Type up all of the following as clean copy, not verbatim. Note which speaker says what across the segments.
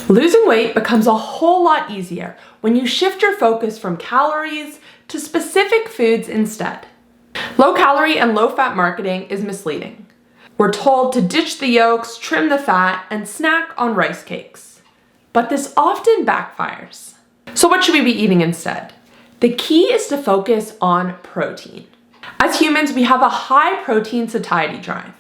Speaker 1: Losing weight becomes a whole lot easier when you shift your focus from calories to specific foods instead. Low-calorie and low-fat marketing is misleading. We're told to ditch the yolks, trim the fat, and snack on rice cakes. But this often backfires. So what should we be eating instead? The key is to focus on protein. As humans, we have a high protein satiety drive.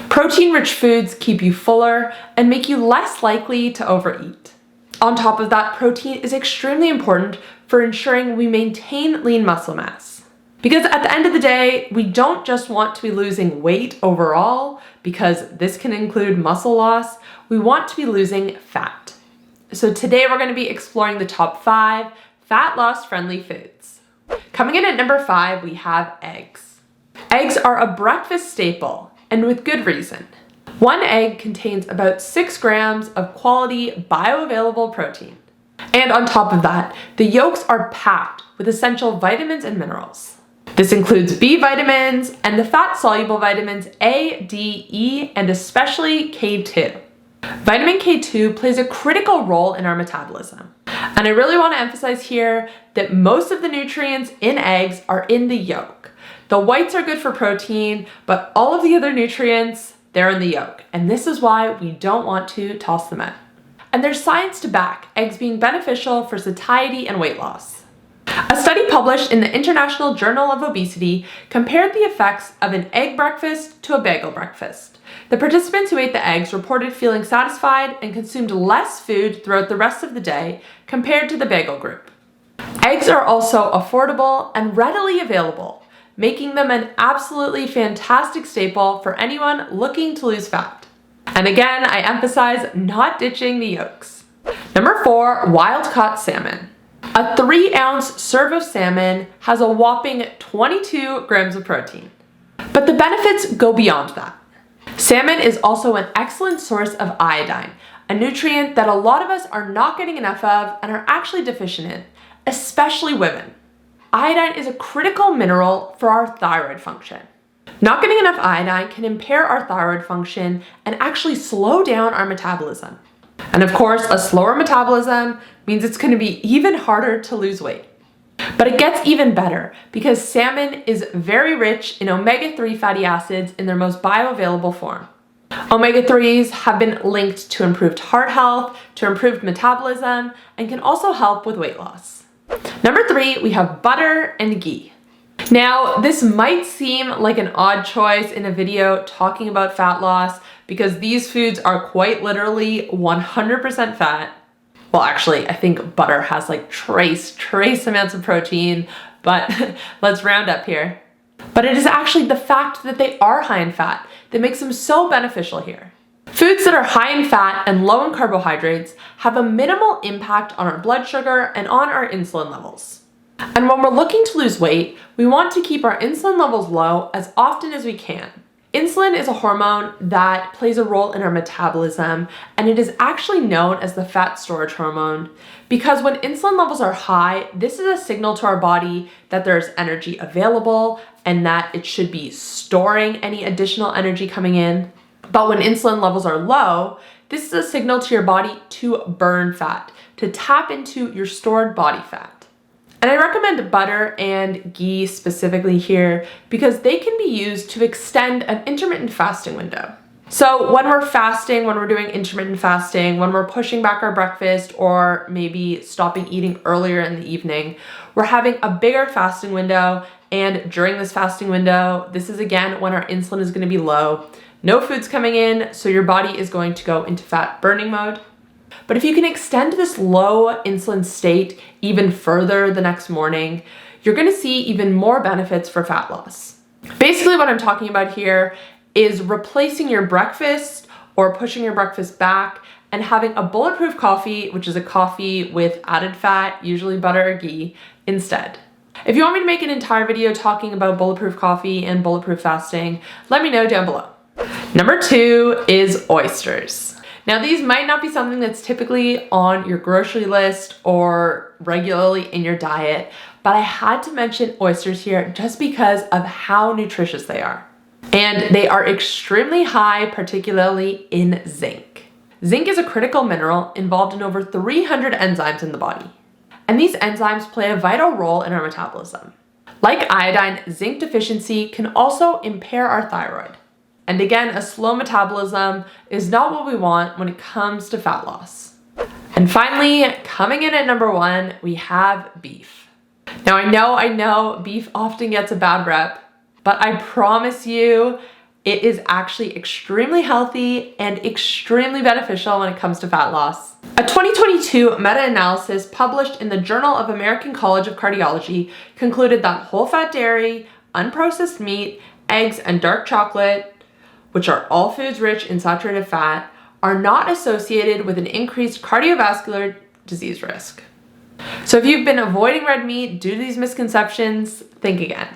Speaker 1: Protein-rich foods keep you fuller and make you less likely to overeat. On top of that, protein is extremely important for ensuring we maintain lean muscle mass. Because at the end of the day, we don't just want to be losing weight overall, because this can include muscle loss, we want to be losing fat. So today we're going to be exploring the top 5 fat loss friendly foods. Coming in at number 5, we have eggs. Eggs are a breakfast staple, and with good reason. One egg contains about 6 grams of quality bioavailable protein. And on top of that, the yolks are packed with essential vitamins and minerals. This includes B vitamins and the fat-soluble vitamins A, D, E, and especially K2. Vitamin K2 plays a critical role in our metabolism. And I really want to emphasize here that most of the nutrients in eggs are in the yolk. The whites are good for protein, but all of the other nutrients, they're in the yolk. And this is why we don't want to toss them out. And there's science to back eggs being beneficial for satiety and weight loss. A study published in the International Journal of Obesity compared the effects of an egg breakfast to a bagel breakfast. The participants who ate the eggs reported feeling satisfied and consumed less food throughout the rest of the day compared to the bagel group. Eggs are also affordable and readily available, making them an absolutely fantastic staple for anyone looking to lose fat. And again, I emphasize not ditching the yolks. Number 4, wild-caught salmon. A 3-ounce serve of salmon has a whopping 22 grams of protein. But the benefits go beyond that. Salmon is also an excellent source of iodine, a nutrient that a lot of us are not getting enough of and are actually deficient in, especially women. Iodine is a critical mineral for our thyroid function. Not getting enough iodine can impair our thyroid function and actually slow down our metabolism. And of course, a slower metabolism means it's going to be even harder to lose weight. But it gets even better because salmon is very rich in omega-3 fatty acids in their most bioavailable form. Omega-3s have been linked to improved heart health, to improved metabolism, and can also help with weight loss. Number 3, we have butter and ghee. Now, this might seem like an odd choice in a video talking about fat loss because these foods are quite literally 100% fat. Well, actually, I think butter has like trace amounts of protein, but let's round up here. But it is actually the fact that they are high in fat that makes them so beneficial here. Foods that are high in fat and low in carbohydrates have a minimal impact on our blood sugar and on our insulin levels. And when we're looking to lose weight, we want to keep our insulin levels low as often as we can. Insulin is a hormone that plays a role in our metabolism, and it is actually known as the fat storage hormone because when insulin levels are high, this is a signal to our body that there's energy available and that it should be storing any additional energy coming in. But when insulin levels are low, this is a signal to your body to burn fat, to tap into your stored body fat. And I recommend butter and ghee specifically here because they can be used to extend an intermittent fasting window. So when we're fasting, when we're doing intermittent fasting, when we're pushing back our breakfast or maybe stopping eating earlier in the evening, we're having a bigger fasting window. And during this fasting window, this is again when our insulin is going to be low. No food's coming in, so your body is going to go into fat burning mode. But if you can extend this low insulin state even further the next morning, you're going to see even more benefits for fat loss. Basically what I'm talking about here is replacing your breakfast or pushing your breakfast back and having a bulletproof coffee, which is a coffee with added fat, usually butter or ghee, instead. If you want me to make an entire video talking about bulletproof coffee and bulletproof fasting, let me know down below. Number 2 is oysters. Now, these might not be something that's typically on your grocery list or regularly in your diet, but I had to mention oysters here just because of how nutritious they are. And they are extremely high, particularly in zinc. Zinc is a critical mineral involved in over 300 enzymes in the body. And these enzymes play a vital role in our metabolism. Like iodine, zinc deficiency can also impair our thyroid. And again, a slow metabolism is not what we want when it comes to fat loss. And finally, coming in at number 1, we have beef. Now I know beef often gets a bad rep, but I promise you, it is actually extremely healthy and extremely beneficial when it comes to fat loss. A 2022 meta-analysis published in the Journal of American College of Cardiology concluded that whole-fat dairy, unprocessed meat, eggs, and dark chocolate, which are all foods rich in saturated fat, are not associated with an increased cardiovascular disease risk. So if you've been avoiding red meat due to these misconceptions, think again.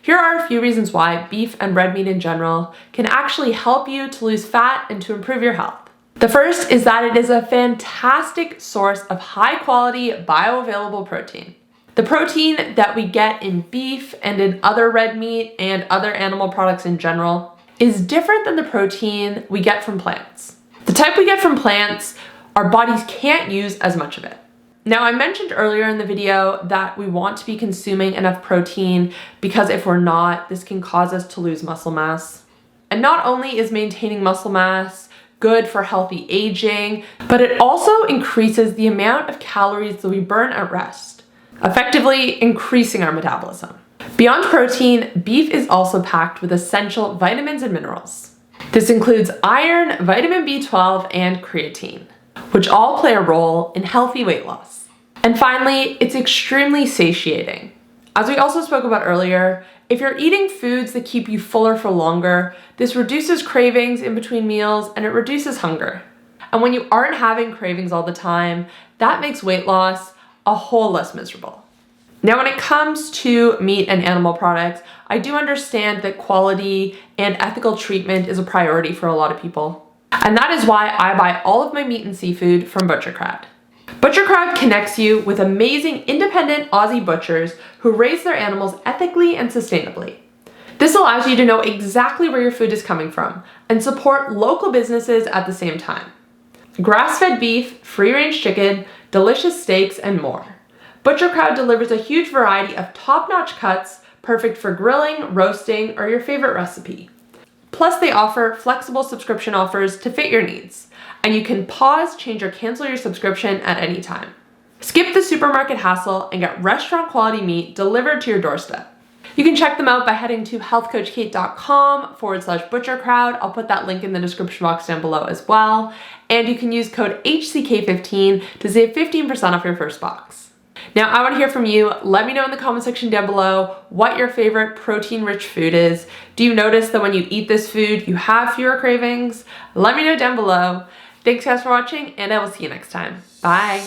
Speaker 1: Here are a few reasons why beef and red meat in general can actually help you to lose fat and to improve your health. The first is that it is a fantastic source of high quality bioavailable protein. The protein that we get in beef and in other red meat and other animal products in general is different than the protein we get from plants. The type we get from plants, our bodies can't use as much of it. Now, I mentioned earlier in the video that we want to be consuming enough protein because if we're not, this can cause us to lose muscle mass. And not only is maintaining muscle mass good for healthy aging, but it also increases the amount of calories that we burn at rest, effectively increasing our metabolism. Beyond protein, beef is also packed with essential vitamins and minerals. This includes iron, vitamin B12, and creatine, which all play a role in healthy weight loss. And finally, it's extremely satiating. As we also spoke about earlier, if you're eating foods that keep you fuller for longer, this reduces cravings in between meals and it reduces hunger. And when you aren't having cravings all the time, that makes weight loss a whole less miserable. Now, when it comes to meat and animal products, I do understand that quality and ethical treatment is a priority for a lot of people. And that is why I buy all of my meat and seafood from ButcherCrowd. ButcherCrowd connects you with amazing independent Aussie butchers who raise their animals ethically and sustainably. This allows you to know exactly where your food is coming from and support local businesses at the same time. Grass-fed beef, free-range chicken, delicious steaks, and more. ButcherCrowd delivers a huge variety of top-notch cuts, perfect for grilling, roasting, or your favorite recipe. Plus, they offer flexible subscription offers to fit your needs, and you can pause, change, or cancel your subscription at any time. Skip the supermarket hassle and get restaurant-quality meat delivered to your doorstep. You can check them out by heading to healthcoachkait.com/butchercrowd. I'll put that link in the description box down below as well. And you can use code HCK15 to save 15% off your first box. Now, I want to hear from you. Let me know in the comment section down below what your favorite protein-rich food is. Do you notice that when you eat this food, you have fewer cravings? Let me know down below. Thanks guys for watching, and I will see you next time. Bye.